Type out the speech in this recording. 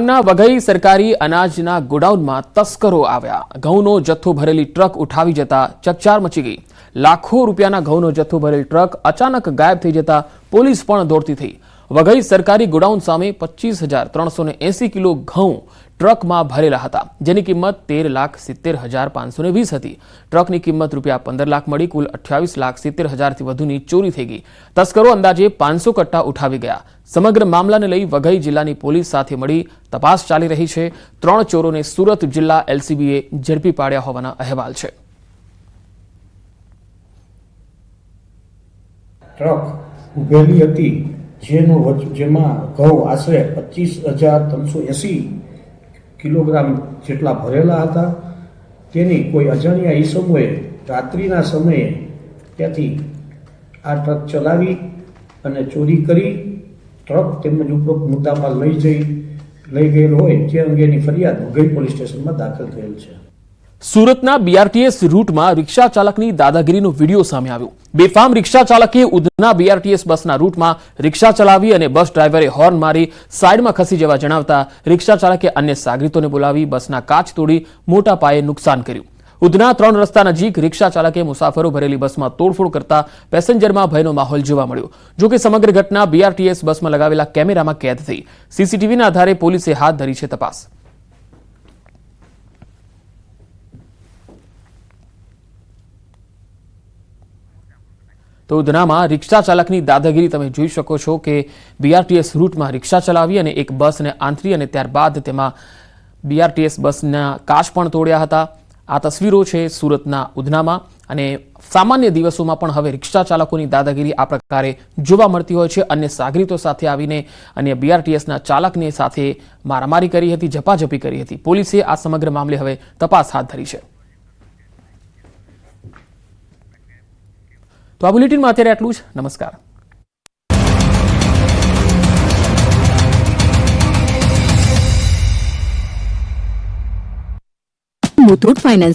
ડાંગના વઘઈ સરકારી અનાજના ગોડાઉનમાં તસ્કરો આવ્યા। ઘઉંનો જથ્થો ભરેલી ટ્રક ઉઠાવી જતા ચકચાર મચી ગઈ। લાખો રૂપિયાના ઘઉંનો જથ્થો ભરેલ ટ્રક અચાનક ગાયબ થઈ જતા પોલીસ પણ દોડતી થઈ। વઘઈ સરકારી ગોડાઉન સામે 25,380 કિલો ઘઉં ટ્રકમાં ભરેલા હતા, જેની કિંમત 13,70,520 હતી। ટ્રકની કિંમત ₹15 લાખ મળી કુલ 28,70,000 થી વધુની ચોરી થઈ ગઈ। તસ્કરો અંદાજે 500 કટ્ટા ઉઠાવી ગયા। સમગ્ર મામલાને લઈ વઘઈ જિલ્લાની પોલીસ સાથે મળી તપાસ ચાલી રહી છે। 3 ચોરોને સુરત જિલ્લા એલસીબીએ ઝડપી પાડ્યા હોવાના અહેવાલ છે। ટ્રક ઉભેલી હતી જેમાં ઘઉં આશરે 25,380 કિલોગ્રામ જેટલા ભરેલા હતા। તેની કોઈ અજાણ્યા ઈસમોએ રાત્રિના સમયે ત્યાંથી આ ટ્રક ચલાવી અને ચોરી કરી ટ્રક તેમજ ઉપરોક્ત મુદ્દામાલ લઈ ગયેલ હોય તે અંગેની ફરિયાદ વઘઈ પોલીસ સ્ટેશનમાં દાખલ થયેલ છે। સુરતના બીઆરટીએસ રૂટમાં રિક્ષા ચાલકની દાદાગીરીનો વિડીયો સામે આવ્યો। બેફામ રિક્ષા ચાલકે ઉધના બીઆરટીએસ બસના રૂટમાં રિક્ષા ચલાવી અને બસ ડ્રાઈવરે હોર્ન મારી સાઈડમાં ખસી જવા જણાવતા રિક્ષા ચાલકે અન્ય સાગરીતોને બોલાવી બસના કાચ તોડી મોટા પાયે નુકસાન કર્યું। ઉધના 3 રસ્તા નજીક રિક્ષા ચાલકે મુસાફરો ભરેલી બસમાં તોડફોડ કરતા પેસેન્જરમાં ભયનો માહોલ જોવા મળ્યો। જો કે સમગ્ર ઘટના બીઆરટીએસ બસમાં લગાવેલા કેમેરામાં કેદ થઈ। સીસીટીવીના આધારે પોલીસે હાથ ધરી છે તપાસ। તો ઉધનામાં રિક્ષા ચાલકની દાદાગીરી તમે જોઈ શકો છો કે બીઆરટીએસ રૂટમાં રિક્ષા ચલાવી અને એક બસને આંતરી અને ત્યારબાદ તેમાં બીઆરટીએસ બસના કાચ પણ તોડ્યા હતા। આ તસવીરો છે સુરતના ઉધનામાં અને સામાન્ય દિવસોમાં પણ હવે રિક્ષા ચાલકોની દાદાગીરી આ પ્રકારે જોવા મળતી હોય છે। અન્ય સાગરીતો સાથે આવીને અન્ય બીઆરટીએસના ચાલકને સાથે મારામારી કરી હતી, ઝપાઝપી કરી હતી। પોલીસે આ સમગ્ર મામલે હવે તપાસ હાથ ધરી છે। તો આ બુલેટિનમાં અત્યારે આટલું જ। નમસ્કાર। મુથુટ ફાઇનાન્સ